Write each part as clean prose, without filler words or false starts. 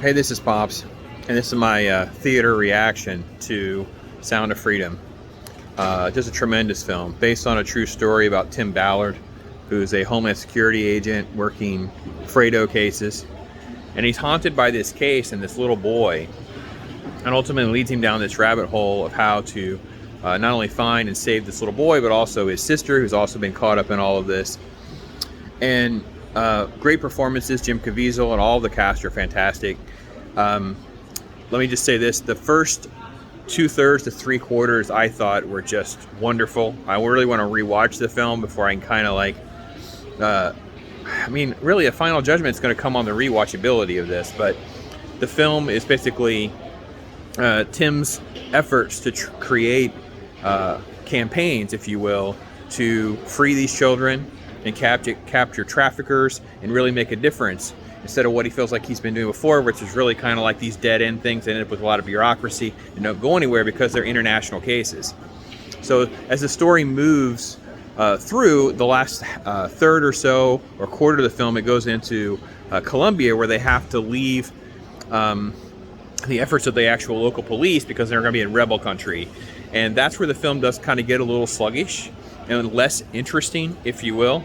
Hey, this is Pops, and this is my theater reaction to Sound of Freedom. Just a tremendous film, based on a true story about Tim Ballard, who's a Homeland Security agent working Fredo cases. And he's haunted by this case and this little boy, and ultimately leads him down this rabbit hole of how to not only find and save this little boy, but also his sister, who's also been caught up in all of this. And great performances. Jim Caviesel and all of the cast are fantastic. Let me just say this: the first 2/3 to 3/4 I thought were just wonderful. I really want to rewatch the film before I can kind of like I mean, really a final judgment is going to come on the rewatchability of this, but the film is basically Tim's efforts to create campaigns, if you will, to free these children and capture traffickers and really make a difference, instead of what he feels like he's been doing before, which is really kind of like these dead-end things that end up with a lot of bureaucracy and don't go anywhere because they're international cases. So as the story moves through the last third or so or quarter of the film, it goes into Colombia, where they have to leave the efforts of the actual local police because they're going to be in rebel country. And that's where the film does kind of get a little sluggish and less interesting, if you will.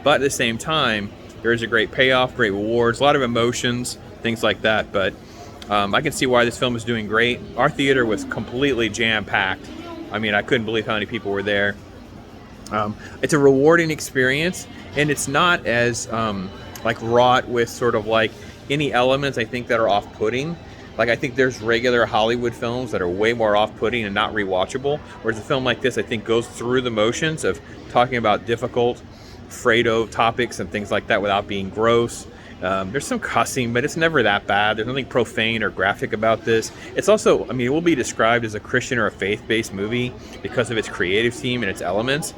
But at the same time, there's a great payoff, great rewards, a lot of emotions, things like that. But I can see why this film is doing great. Our theater was completely jam-packed. I mean, I couldn't believe how many people were there. It's a rewarding experience, and it's not as like wrought with sort of like any elements I think that are off-putting. Like, I think there's regular Hollywood films that are way more off-putting and not rewatchable, whereas a film like this I think goes through the motions of talking about difficult Fredo topics and things like that without being gross. There's some cussing, but it's never that bad. There's nothing profane or graphic about this. It's also, I mean, it will be described as a Christian or a faith-based movie because of its creative theme and its elements,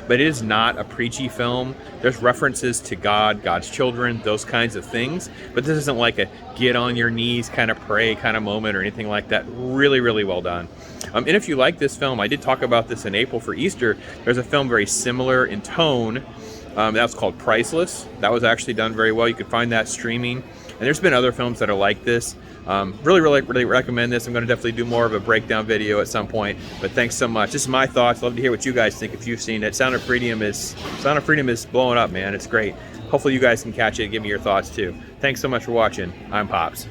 but it is not a preachy film. There's references to God, God's children, those kinds of things, but this isn't like a get on your knees kind of pray kind of moment or anything like that. Really, really well done. And if you like this film, I did talk about this in April for Easter. There's a film very similar in tone. That was called Priceless. That was actually done very well. You can find that streaming. And there's been other films that are like this. Really recommend this. I'm going to definitely do more of a breakdown video at some point. But thanks so much. This is my thoughts. Love to hear what you guys think if you've seen it. Sound of Freedom is blowing up, man. It's great. Hopefully you guys can catch it and give me your thoughts too. Thanks so much for watching. I'm Pops.